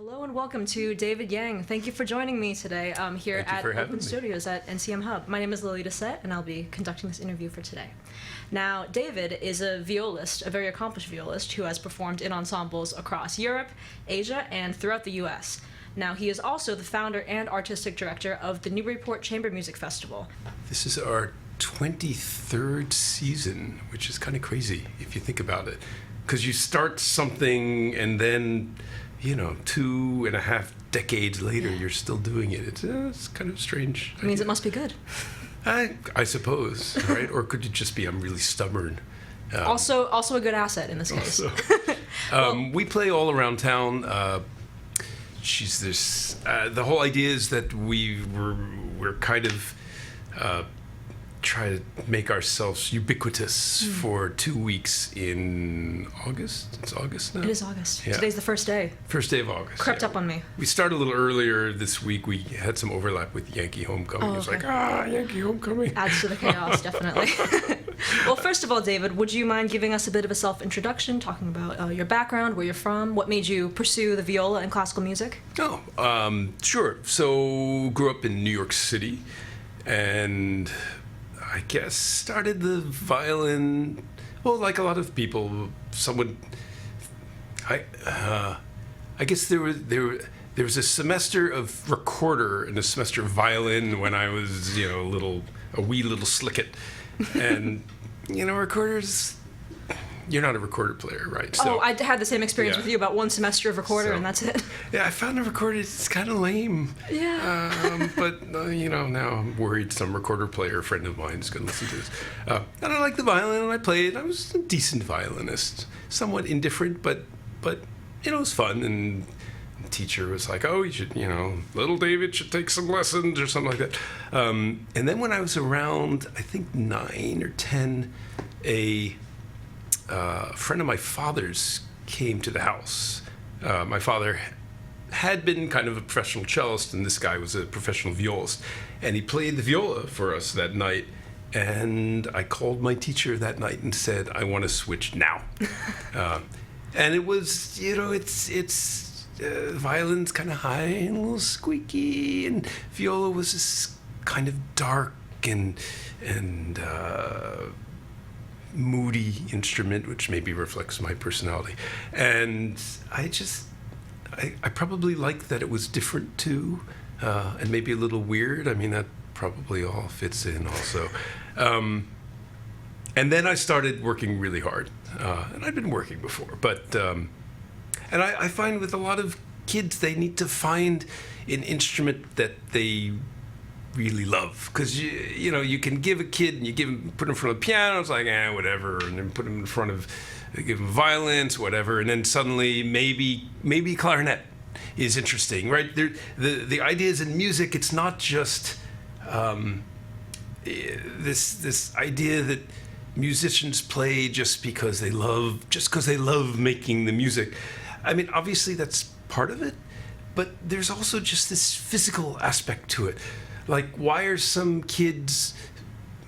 Hello and welcome to David Yang. Thank you for joining me today here at Open Studios at NCM Hub. My name is Lilly Dissette, and I'll be conducting this interview for today. Now, David is a violist, a very accomplished violist, who has performed in ensembles across Europe, Asia, and throughout the U.S. Now, he is also the founder and artistic director of the Newburyport Chamber Music Festival. This is our 23rd season, which is kind of crazy if you think about it. Because you start something and then, 2.5 decades later, you're still doing it. It's kind of strange. It means it must be good. I suppose, right? Or could it just be I'm really stubborn? Also a good asset in this case. We play all around town. The whole idea is that we're kind of try to make ourselves ubiquitous for 2 weeks in August. It's August now? It is August. Yeah. Today's the first day. First day of August. Crept up on me. We started a little earlier this week. We had some overlap with Yankee Homecoming. Oh, It was okay. like, Yankee Homecoming. Adds to the chaos, definitely. Well, first of all, David, would you mind giving us a bit of a self-introduction, talking about your background, where you're from, what made you pursue the viola and classical music? Sure. So, grew up in New York City, and I guess started the violin, well, like a lot of people, I guess there was a semester of recorder and a semester of violin when I was, a wee little slicket. And, recorders, you're not a recorder player, right? So, I had the same experience with you, about one semester of recorder, and that's it. Yeah, I found a recorder, it's kind of lame. Yeah. But, now I'm worried some recorder player friend of mine is going to listen to this. And I like the violin, and I played. I was a decent violinist, somewhat indifferent, but it was fun. And the teacher was like, oh, you should, little David should take some lessons or something like that. And then when I was around, I think 9 or 10, a friend of my father's came to the house. My father had been kind of a professional cellist, and this guy was a professional violist. And he played the viola for us that night. And I called my teacher that night and said, I want to switch now. And it was, violin's kind of high and a little squeaky, and viola was this kind of dark and moody instrument, which maybe reflects my personality. And I probably liked that it was different too, and maybe a little weird. I mean, that probably all fits in also. And then I started working really hard, and I'd been working before, but and I find with a lot of kids, they need to find an instrument that they really love, because you can give a kid and put him in front of the piano, it's like whatever, and then put him in front of, give him violins, whatever, and then suddenly maybe clarinet is interesting, right? The ideas in music, it's not just this idea that musicians play just because they love making the music. I mean, obviously that's part of it, but there's also just this physical aspect to it. Like, why are some kids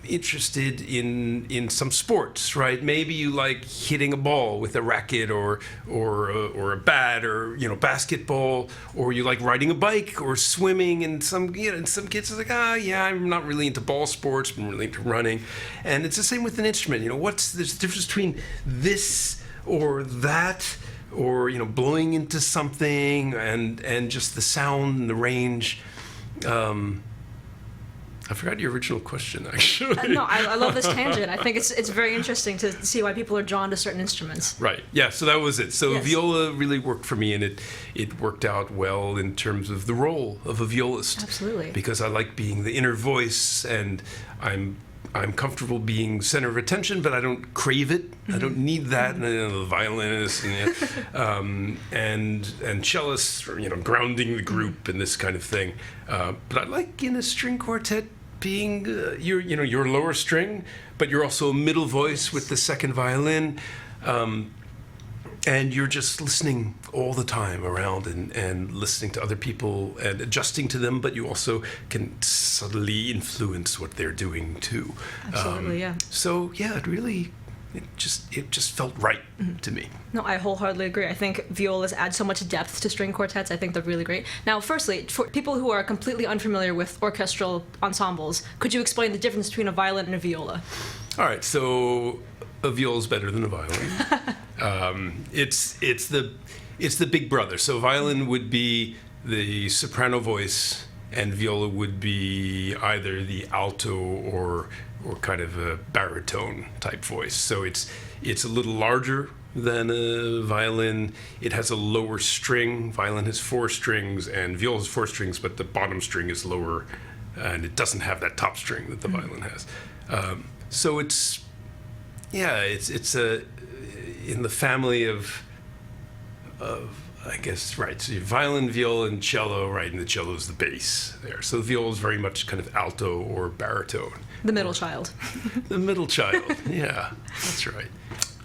interested in some sports, right? Maybe you like hitting a ball with a racket or a bat, or basketball, or you like riding a bike or swimming, and some kids are like, I'm not really into ball sports, I'm really into running. And it's the same with an instrument. There's the difference between this or that, or blowing into something and just the sound and the range. I forgot your original question, actually. No, I love this tangent. I think it's very interesting to see why people are drawn to certain instruments. Right. Yeah, so that was it. So Yes. Viola really worked for me, and it worked out well in terms of the role of a violist. Absolutely. Because I like being the inner voice, and I'm comfortable being center of attention, but I don't crave it. I don't need that. And the violinist and cellists, grounding the group and this kind of thing. But I like in a string quartet being you're lower string, but you're also a middle voice with the second violin. And you're just listening all the time around and listening to other people and adjusting to them, but you also can subtly influence what they're doing too. Absolutely, yeah. So yeah, it really it just felt right to me. No, I wholeheartedly agree. I think violas add so much depth to string quartets. I think they're really great. Now, firstly, for people who are completely unfamiliar with orchestral ensembles, could you explain the difference between a violin and a viola? All right, so a viola is better than a violin. It's the big brother. So violin would be the soprano voice, and viola would be either the alto or kind of a baritone type voice. So it's a little larger than a violin. It has a lower string. Violin has 4 strings, and viola has 4 strings, but the bottom string is lower, and it doesn't have that top string that the violin has. So it's in the family of I guess, right, so violin, viola, and cello, right, and the cello is the bass there. So the viola is very much kind of alto or baritone. The middle child. The middle child, yeah, that's right.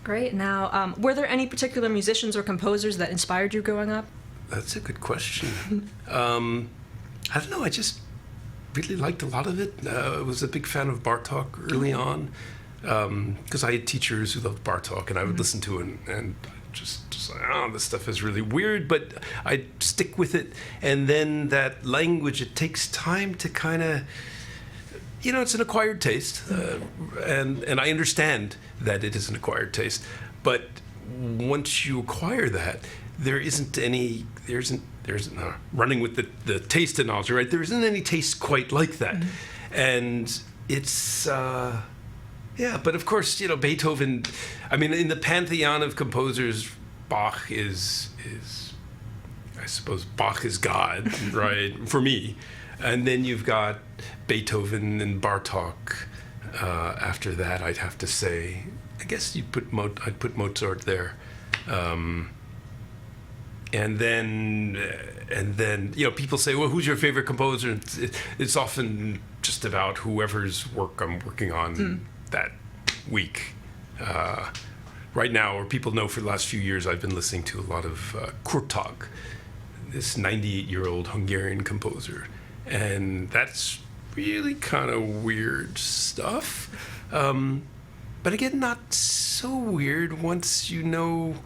Great. Now, were there any particular musicians or composers that inspired you growing up? That's a good question. I don't know, I just really liked a lot of it. I was a big fan of Bartók early on, because I had teachers who loved Bartók, and I would listen to it and just like, oh, this stuff is really weird, but I'd stick with it. And then that language, it takes time to kind of, it's an acquired taste, and I understand that it is an acquired taste. But once you acquire that, there isn't running with the taste analogy, right? There isn't any taste quite like that, and it's. But of course, Beethoven, I mean, in the pantheon of composers, Bach is I suppose Bach is God, right, for me. And then you've got Beethoven and Bartók. After that, I'd have to say, I guess I'd put Mozart there. And then people say, well, who's your favorite composer? It's often just about whoever's work I'm working on that week. Right now, or people know for the last few years, I've been listening to a lot of Kurtag, this 98-year-old Hungarian composer. And that's really kind of weird stuff. But again, not so weird once you know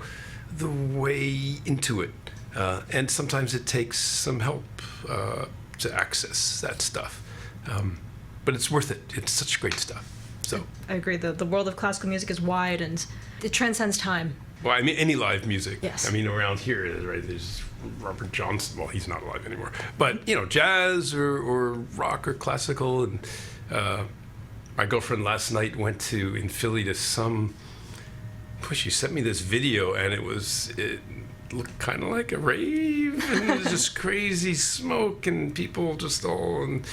the way into it. And sometimes it takes some help to access that stuff. But it's worth it. It's such great stuff. So I agree. The world of classical music is wide, and it transcends time. Well, I mean, any live music. Yes. I mean, around here, right, there's Robert Johnson. Well, he's not alive anymore. But, jazz or rock or classical. And my girlfriend last night went in Philly to she sent me this video, and it looked kind of like a rave, and it was just crazy smoke and people just all, and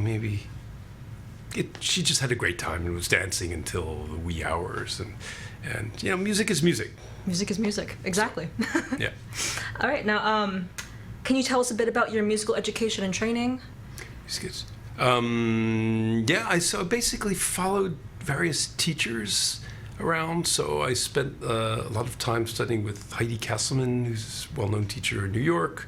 maybe she just had a great time and was dancing until the wee hours, and music is music. Music is music, exactly. Yeah. All right, now, can you tell us a bit about your musical education and training? Excuse. I basically followed various teachers around. So I spent a lot of time studying with Heidi Castleman, who's a well-known teacher in New York,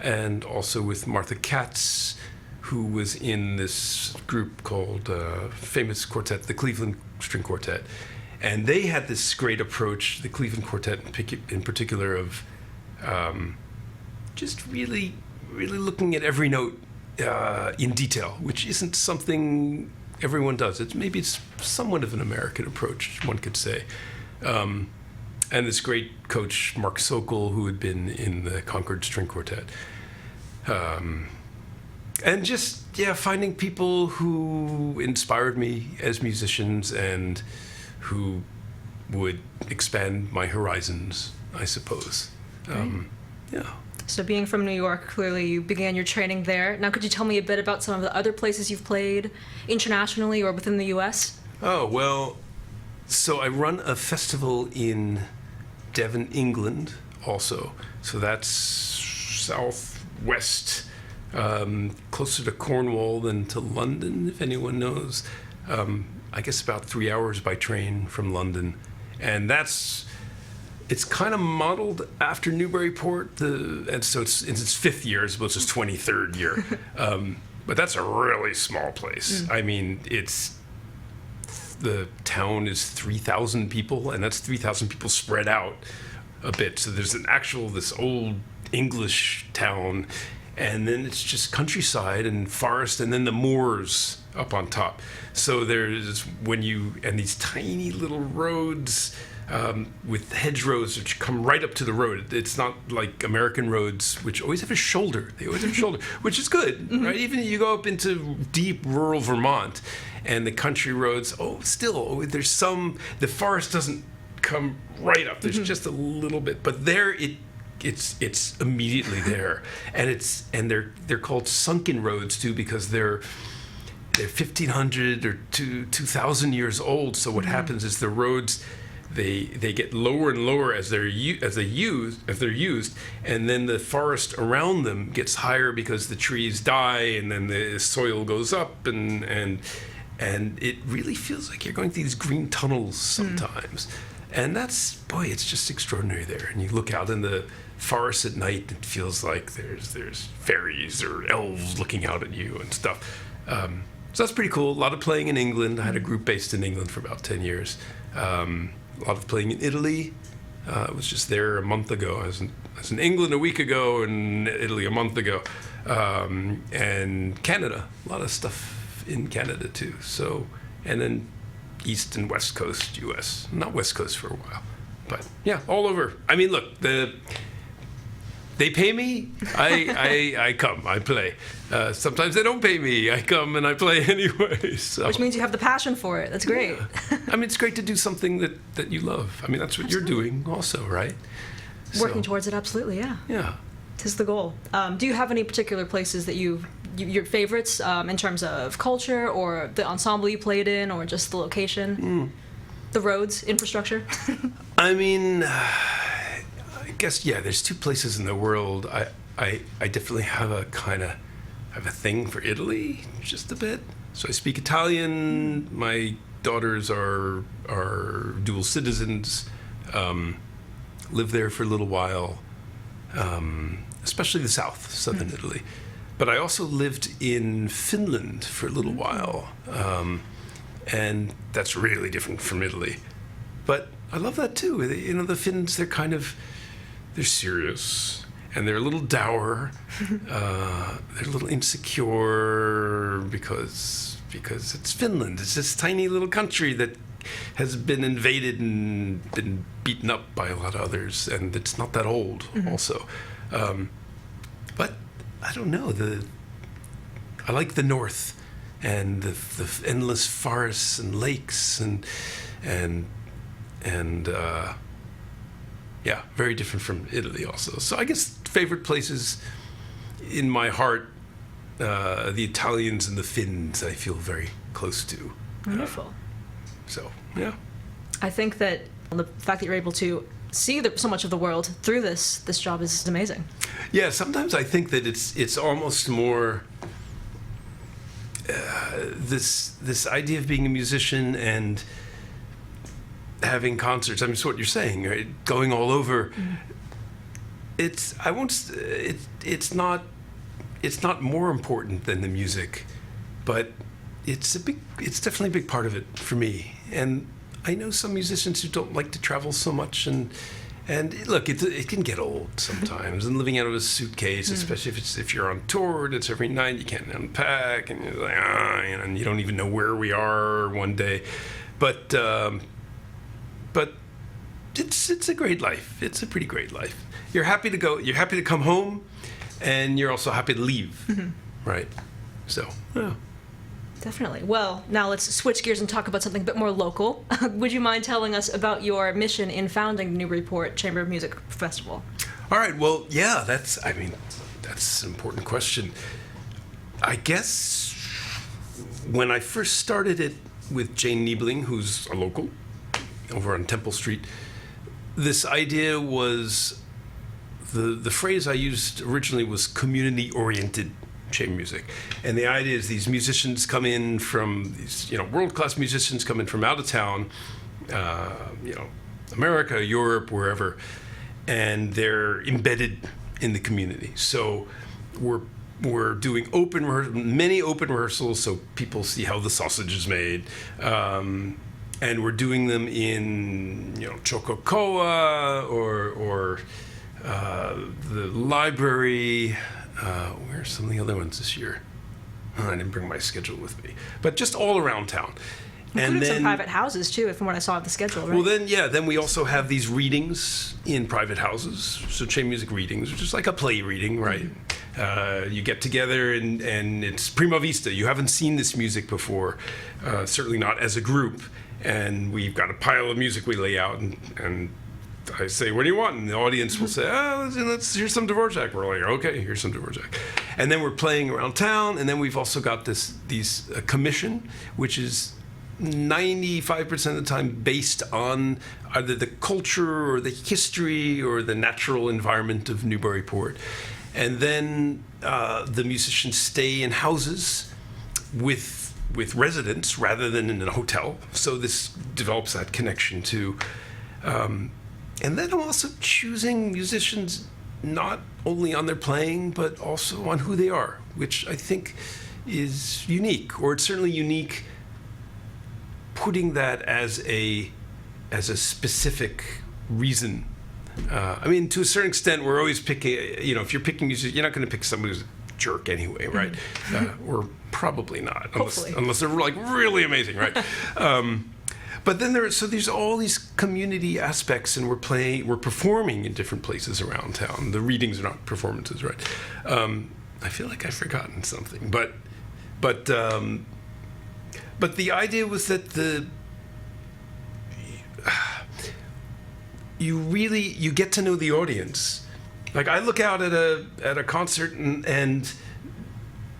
and also with Martha Katz, who was in this group called famous quartet, the Cleveland String Quartet. And they had this great approach, the Cleveland Quartet in particular, of just really, really looking at every note in detail, which isn't something everyone does. It's somewhat of an American approach, one could say. And this great coach, Mark Sokol, who had been in the Concord String Quartet. And just, finding people who inspired me as musicians and who would expand my horizons, I suppose. Right. So being from New York, clearly you began your training there. Now, could you tell me a bit about some of the other places you've played internationally or within the U.S.? Oh, well, so I run a festival in Devon, England, also. So that's southwest, closer to Cornwall than to London, if anyone knows. I guess about 3 hours by train from London. And it's kind of modeled after Newburyport, and so it's in its 5th year as opposed to its 23rd year. But that's a really small place. I mean, it's the town is 3,000 people, and that's 3,000 people spread out a bit. So there's this old English town, and then it's just countryside and forest, and then the moors up on top. So there's and these tiny little roads with hedgerows which come right up to the road. It's not like American roads, which always have a shoulder. They always have a shoulder, which is good, right? Even you go up into deep rural Vermont, and the country roads, there's the forest doesn't come right up. There's just a little bit, but there it's immediately there, and they're called sunken roads too, because they're 1,500 or 2,000 years old. So what happens is the roads, they get lower and lower as they're used, and then the forest around them gets higher because the trees die, and then the soil goes up, and it really feels like you're going through these green tunnels sometimes. And it's just extraordinary there. And you look out in the forest at night, it feels like there's fairies or elves looking out at you and stuff. So that's pretty cool. A lot of playing in England. I had a group based in England for about 10 years. A lot of playing in Italy. I was just there a month ago. I was in England a week ago and Italy a month ago. And Canada. A lot of stuff in Canada too. So, and then East and West Coast U.S. Not West Coast for a while. But yeah, all over. I mean, look, they pay me, I come, I play. Sometimes they don't pay me, I come and I play anyway. So. Which means you have the passion for it. That's great. Yeah. I mean, it's great to do something that you love. I mean, that's what you're doing also, right? Working towards it, absolutely, yeah. Yeah. 'Tis the goal. Do you have any particular places that your favorites in terms of culture, or the ensemble you played in, or just the location? The roads, infrastructure? I mean, I guess, yeah, there's two places in the world. I definitely have a thing for Italy, just a bit. So I speak Italian. My daughters are dual citizens, live there for a little while, especially the southern Italy. But I also lived in Finland for a little while, and that's really different from Italy. But I love that too. You know, the Finns, they're serious, and they're a little dour. They're a little insecure because it's Finland. It's this tiny little country that has been invaded and been beaten up by a lot of others, and it's not that old also. But I don't know. I like the north, and the endless forests and lakes and yeah, very different from Italy also. So I guess favorite places in my heart, the Italians and the Finns, I feel very close to. Wonderful. So yeah, I think that the fact that you're able to see so much of the world through this job is amazing. Yeah, sometimes I think that it's almost more this idea of being a musician and having concerts. I mean, it's what you're saying, right? Going all over. It's not more important than the music, but it's definitely a big part of it for me. And I know some musicians who don't like to travel so much, and look, it can get old sometimes. And living out of a suitcase, especially if you're on tour, and it's every night, you can't unpack, and you're like, and you don't even know where we are one day. But it's a great life. It's a pretty great life. You're happy to go. You're happy to come home, and you're also happy to leave, right? So, yeah. Definitely. Well, now let's switch gears and talk about something a bit more local. Would you mind telling us about your mission in founding the Newburyport Chamber Music Festival? All right. Well, yeah, that's an important question. I guess when I first started it with Jane Niebling, who's a local over on Temple Street, this idea was, the phrase I used originally was community-oriented chamber music. And the idea is these musicians come in from, world-class musicians come in from out of town, America, Europe, wherever, and they're embedded in the community. So we're doing many open rehearsals, so people see how the sausage is made. and we're doing them in Chococoa or the library. Where are some of the other ones this year? I didn't bring my schedule with me, but just all around town. Including and then, some private houses too, from what I saw on the schedule, right? Well, then we also have these readings in private houses, so chamber music readings, which is like a play reading, right? You get together and it's prima vista. You haven't seen this music before, certainly not as a group. And we've got a pile of music we lay out, and I say, "What do you want?" And the audience will say, let's hear some Dvorak. We're like, "Okay, here's some Dvorak." And then we're playing around town, and then we've also got these commission, which is 95% of the time based on either the culture or the history or the natural environment of Newburyport. And then the musicians stay in houses with residents rather than in a hotel. So this develops that connection too. And then I'm also choosing musicians not only on their playing, but also on who they are, which I think is unique, or it's certainly unique putting that as a specific reason. I mean, to a certain extent, we're always picking, if you're picking music, you're not going to pick somebody who's a jerk anyway, right? Or probably not, unless they're like really amazing, right? But then there's all these community aspects, and we're performing in different places around town. The readings are not performances, right? I feel like I've forgotten something, but the idea was that you get to know the audience. Like, I look out at a concert and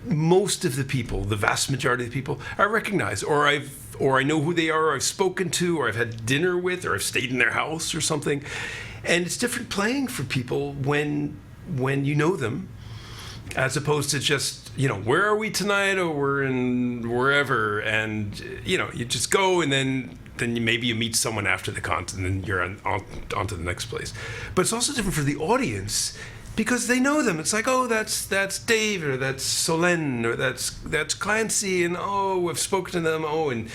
most of the people, the vast majority of the people, I recognize, or I know who they are, or I've spoken to, or I've had dinner with, or I've stayed in their house or something. And it's different playing for people when you know them, as opposed to just, where are we tonight, or we're in wherever, and you just go, and then maybe you meet someone after the concert, and then you're on to the next place. But it's also different for the audience, because they know them. It's like, oh, that's Dave, or that's Solène, or that's Clancy, and oh, I've spoken to them. Oh, and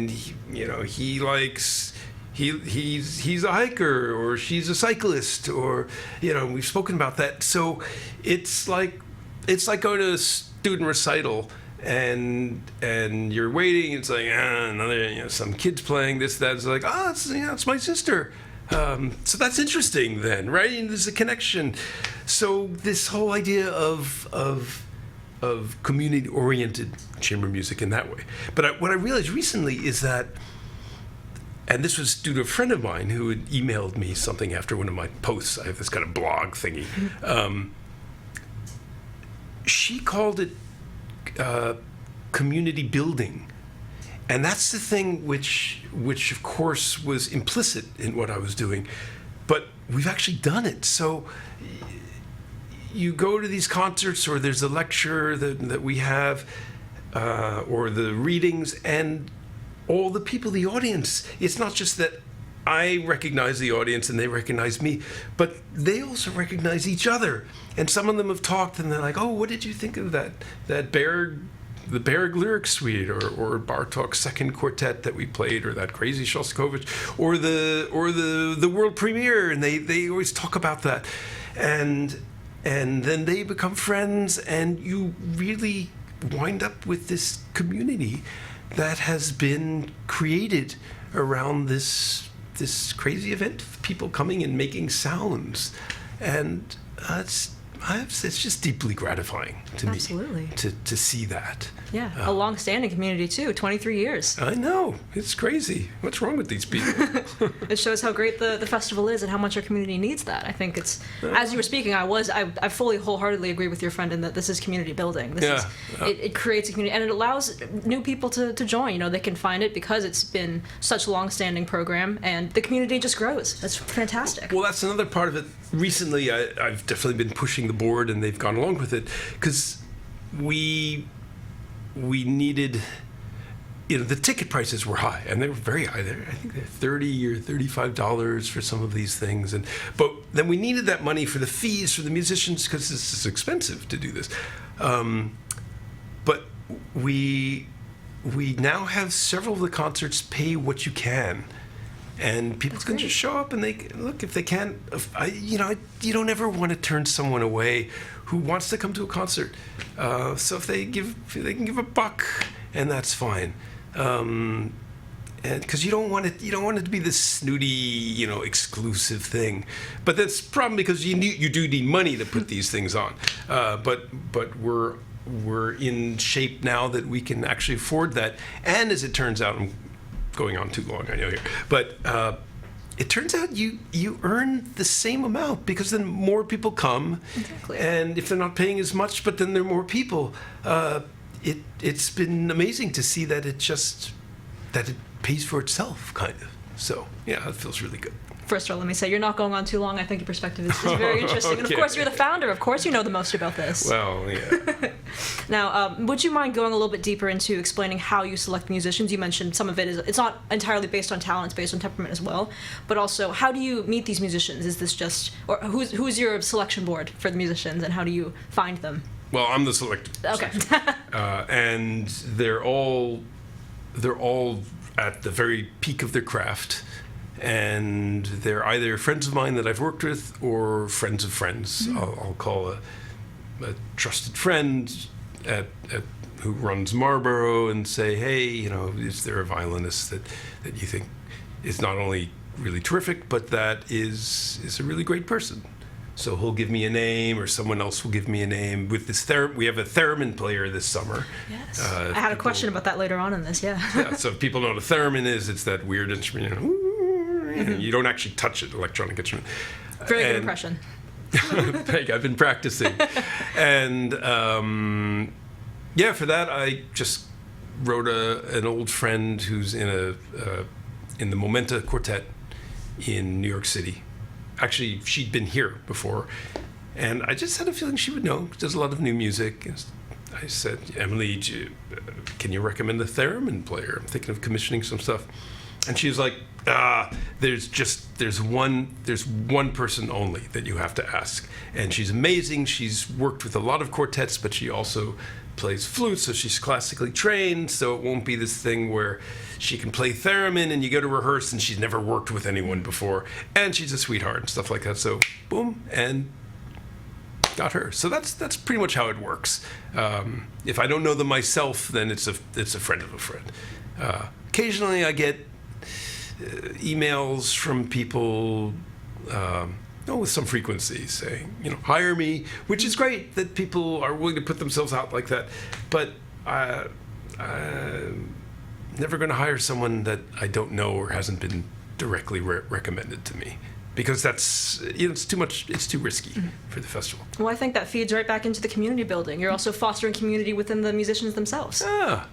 he likes, he's a hiker, or she's a cyclist, or we've spoken about that. So it's like going to a student recital, and you're waiting. It's like another some kids playing this, that. It's like, it's my sister. So that's interesting then, right? And there's a connection. So this whole idea of community-oriented chamber music in that way. But what I realized recently is that, and this was due to a friend of mine who had emailed me something after one of my posts. I have this kind of blog thingy. She called it community building. And that's the thing which of course was implicit in what I was doing, but we've actually done it. So you go to these concerts, or there's a lecture that we have, or the readings, and all the people, the audience, it's not just that I recognize the audience and they recognize me, but they also recognize each other. And some of them have talked, and they're like, oh, what did you think of that the Berg lyric suite, or Bartok's second quartet that we played, or that crazy Shostakovich, or the world premiere, and they always talk about that, and then they become friends, and you really wind up with this community that has been created around this crazy event of people coming and making sounds, and it's just deeply gratifying to me to see that. Yeah, a long-standing community too, 23 years. I know, it's crazy. What's wrong with these people? It shows how great the festival is and how much our community needs that. I think it's, as you were speaking, I fully, wholeheartedly agree with your friend in that this is community building. It creates a community, and it allows new people to join. They can find it because it's been such a long-standing program, and the community just grows. That's fantastic. Well, that's another part of it. Recently, I've definitely been pushing the board, and they've gone along with it, because we needed, the ticket prices were high, and they were very high. I think they're $30 or $35 for some of these things, but then we needed that money for the fees for the musicians, because this is expensive to do this. But we we now have several of the concerts pay what you can. And people can just show up and they look if they can't. You don't ever want to turn someone away who wants to come to a concert. So if they can give $1, and that's fine. And because you don't want it to be this snooty, exclusive thing. But that's probably because you do need money to put these things on. But we're in shape now that we can actually afford that. And as it turns out, I'm going on too long, I know here, but it turns out you earn the same amount because then more people come. Exactly. And if they're not paying as much, but then there are more people, it's been amazing to see that it pays for itself, kind of. So yeah, it feels really good. First of all, let me say, you're not going on too long. I think your perspective is very interesting. And of course, you're the founder. Of course, you know the most about this. Well, yeah. Now, would you mind going a little bit deeper into explaining how you select musicians? You mentioned some of it's not entirely based on talent, it's based on temperament as well. But also, how do you meet these musicians? Is this or who's your selection board for the musicians, and how do you find them? Well, I'm the selector. Okay. And they're all at the very peak of their craft. And they're either friends of mine that I've worked with or friends of friends. Mm-hmm. I'll call a trusted friend who runs Marlborough and say, hey, is there a violinist that you think is not only really terrific, but that is a really great person? So he'll give me a name, or someone else will give me a name. With this we have a theremin player this summer. Yes, I had a question about that later on in this. Yeah. Yeah. So if people know what a theremin is, it's that weird instrument. You don't actually touch it, electronic instrument. Very good impression. Thank you. I've been practicing. And for that, I just wrote an old friend who's in the Momenta Quartet in New York City. Actually, she'd been here before. And I just had a feeling she would know. She does a lot of new music. I said, Emily, can you recommend a theremin player? I'm thinking of commissioning some stuff. And she was like, there's one person only that you have to ask. And she's amazing. She's worked with a lot of quartets, but she also plays flute, so she's classically trained, so it won't be this thing where she can play theremin and you go to rehearse and she's never worked with anyone before. And she's a sweetheart and stuff like that. So boom, and got her. So that's pretty much how it works. If I don't know them myself, then it's a friend of a friend. Occasionally I get emails from people with some frequency saying, hire me, which is great that people are willing to put themselves out like that. But I'm never going to hire someone that I don't know or hasn't been directly recommended to me. Because that's, it's too much, it's too risky for the festival. Well, I think that feeds right back into the community building. You're also fostering community within the musicians themselves. Ah,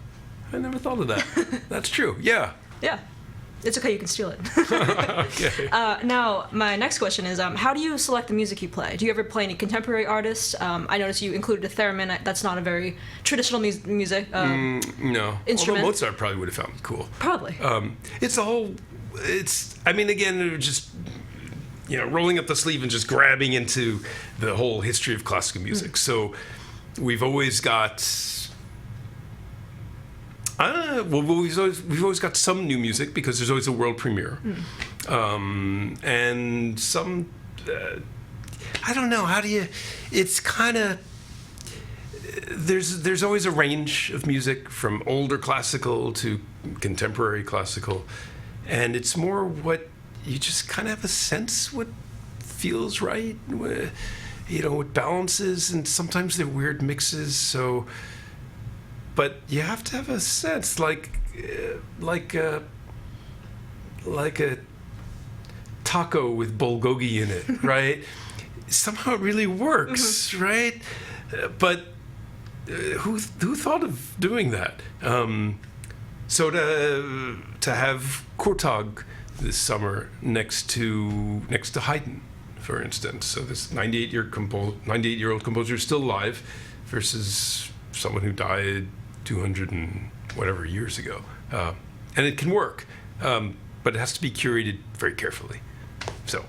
I never thought of that. That's true, yeah. Yeah. It's okay, you can steal it. Okay. Now, my next question is, how do you select the music you play? Do you ever play any contemporary artists? I noticed you included a theremin. That's not a very traditional music no. instrument. Although Mozart probably would have found it cool. Probably. Just, rolling up the sleeve and just grabbing into the whole history of classical music. So we've always got... we've always got some new music because there's always a world premiere, and some. I don't know. How do you? It's kind of. There's always a range of music from older classical to contemporary classical, and it's more what you just kind of have a sense what feels right, what balances, and sometimes they're weird mixes. So. But you have to have a sense, like a taco with bulgogi in it, right? Somehow it really works, right? But who thought of doing that? So to have Kurtag this summer next to Haydn, for instance. So this 98-year-old composer is still alive, versus someone who died 200 and whatever years ago, and it can work, but it has to be curated very carefully. So,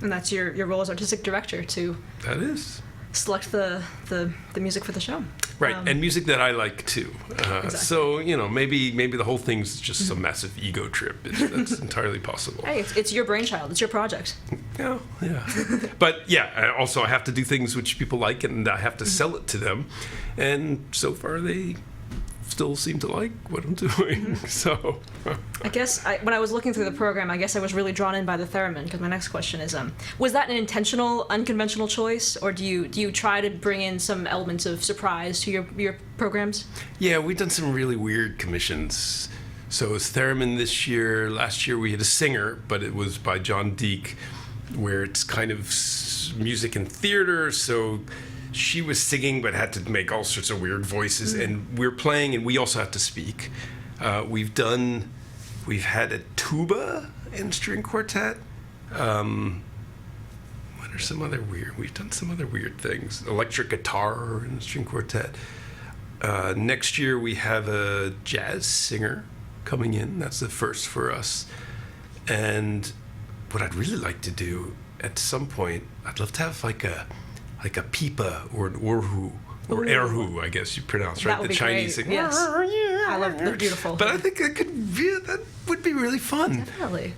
and that's your role as artistic director to that is select the music for the show. Right, and music that I like too. Exactly. So maybe the whole thing's just some massive ego trip. That's entirely possible. Hey, it's your brainchild. It's your project. Yeah. But yeah, also I have to do things which people like, and I have to sell it to them. And so far, they still seem to like what I'm doing. So I guess when I was looking through the program, I guess I was really drawn in by the theremin, because my next question is, was that an intentional, unconventional choice, or do you try to bring in some elements of surprise to your programs? Yeah, we've done some really weird commissions. So it's theremin this year. Last year we had a singer, but it was by John Deek, where it's kind of music and theater. So she was singing, but had to make all sorts of weird voices, and we're playing, and we also have to speak. We've had a tuba and string quartet. What are some other weird? We've done some other weird things. Electric guitar and string quartet. Next year we have a jazz singer coming in. That's the first for us. And what I'd really like to do at some point, I'd love to have like a pipa or an orhu, or erhu, I guess you pronounce, right? That would the be Chinese great. thing. Yes. I love it. They're beautiful. But I think that would be really fun. Definitely.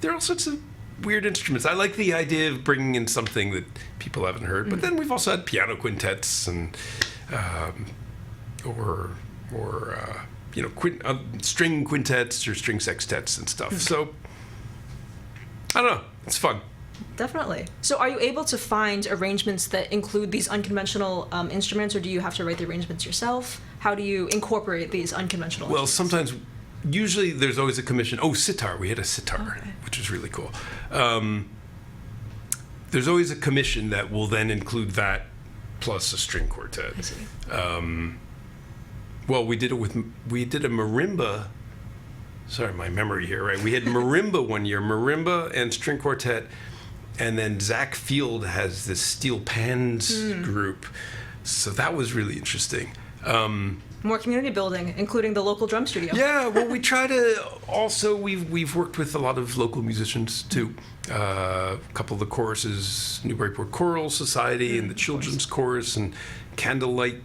There are all sorts of weird instruments. I like the idea of bringing in something that people haven't heard. But then we've also had piano quintets and string quintets or string sextets and stuff. So I don't know. It's fun. Definitely. So are you able to find arrangements that include these unconventional instruments, or do you have to write the arrangements yourself? How do you incorporate these unconventional Well, instruments? sometimes, usually there's always a commission. Oh, sitar. We had a sitar, which was really cool. There's always a commission that will then include that plus a string quartet. I see. Well, we did a marimba. Sorry, my memory here, right? We had marimba one year, marimba and string quartet. And then Zach Field has this steel pans group. So that was really interesting. More community building, including the local drum studio. Yeah, well, we try to also, we've worked with a lot of local musicians too. A couple of the choruses, Newburyport Choral Society and the Children's Chorus, and Candlelight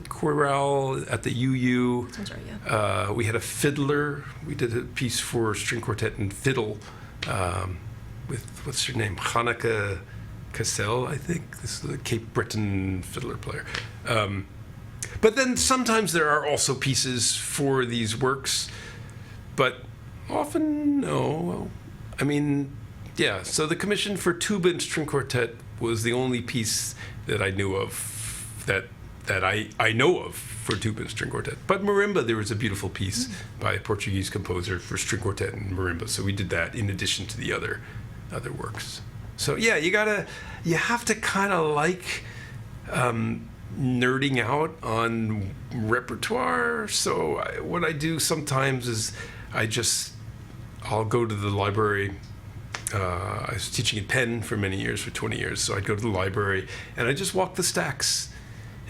Chorale at the UU. Sounds right, yeah. We had a fiddler. We did a piece for string quartet and fiddle. With, what's her name? Hanneke Cassel, I think. This is the Cape Breton fiddler player. But then sometimes there are also pieces for these works, but often no. I mean, yeah, so the commission for tuba and string quartet was the only piece that I knew of, that I know of for tuba and string quartet. But marimba, there was a beautiful piece by a Portuguese composer for string quartet and marimba, so we did that in addition to the other works. So yeah, you have to kind of like nerding out on repertoire. So what I do sometimes is I'll go to the library. I was teaching at Penn for many years, for 20 years, so I'd go to the library and I just walk the stacks.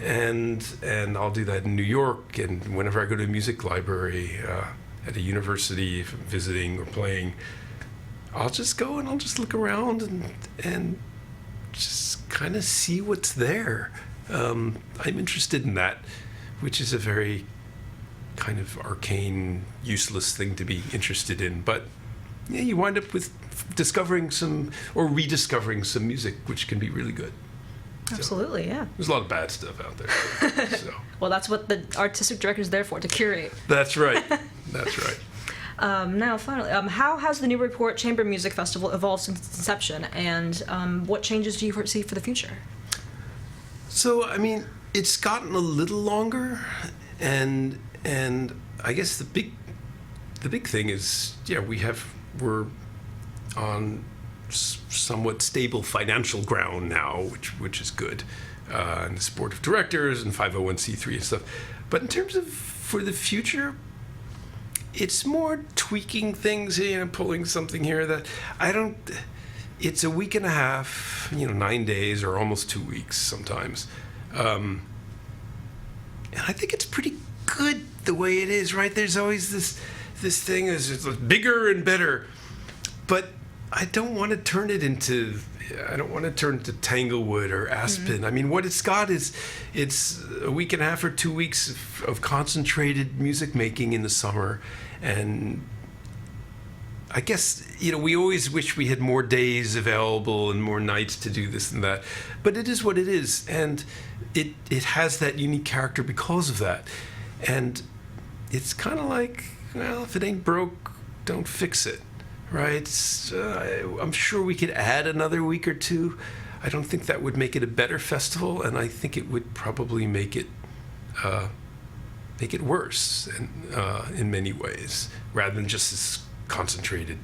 And I'll do that in New York, and whenever I go to a music library at a university, if I'm visiting or playing, I'll just go and I'll just look around and just kind of see what's there. I'm interested in that, which is a very kind of arcane, useless thing to be interested in. But yeah, you wind up with discovering some or rediscovering some music, which can be really good. Absolutely, so, yeah. There's a lot of bad stuff out there. So. Well, that's what the artistic director is there for, to curate. That's right. That's right. Now, finally, how has the Newburyport Chamber Music Festival evolved since its inception, and what changes do you foresee for the future? So, I mean, it's gotten a little longer, and I guess the big thing is, yeah, we're on somewhat stable financial ground now, which is good, and the board of directors and 501c3 and stuff. But in terms of for the future, it's more tweaking things, pulling something here that I don't. It's a week and a half, 9 days or almost 2 weeks sometimes, and I think it's pretty good the way it is. Right? There's always this thing is it's bigger and better, but I don't want to turn it into Tanglewood or Aspen. I mean, what it's got is it's a week and a half or 2 weeks of concentrated music making in the summer. And I guess, we always wish we had more days available and more nights to do this and that. But it is what it is. And it has that unique character because of that. And it's kind of like, well, if it ain't broke, don't fix it. Right? I'm sure we could add another week or two. I don't think that would make it a better festival, and I think it would probably make it worse in many ways, rather than just this concentrated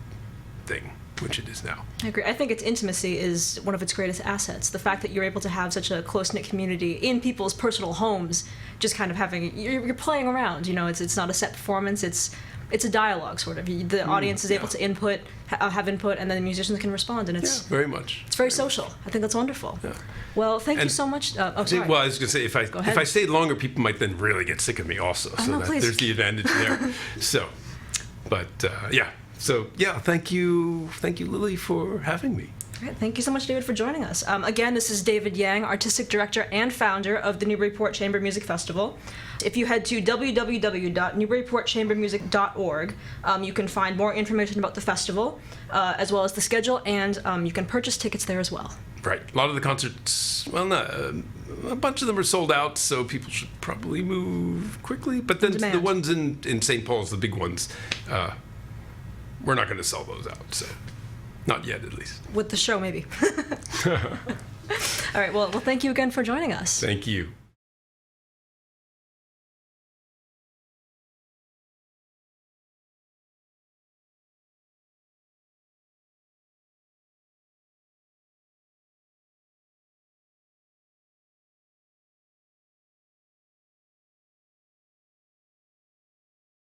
thing, which it is now. I agree. I think its intimacy is one of its greatest assets. The fact that you're able to have such a close-knit community in people's personal homes, just kind of having, you're playing around, it's not a set performance, it's a dialogue, sort of. The audience is able to have input, and then the musicians can respond, and it's very much. It's very social. I think that's wonderful. Yeah. Well, thank you so much. Sorry. Well, I was going to say, if I stayed longer, people might then really get sick of me also. So there's the advantage there. Thank you, Lily, for having me. Great. Thank you so much, David, for joining us. Again, this is David Yang, Artistic Director and Founder of the Newburyport Chamber Music Festival. If you head to www.newburyportchambermusic.org, you can find more information about the festival, as well as the schedule, and you can purchase tickets there as well. Right. A lot of the concerts, a bunch of them are sold out, so people should probably move quickly. But then the ones in St. Paul's, the big ones, we're not going to sell those out, so not yet, at least. With the show, maybe. All right. Well, thank you again for joining us. Thank you.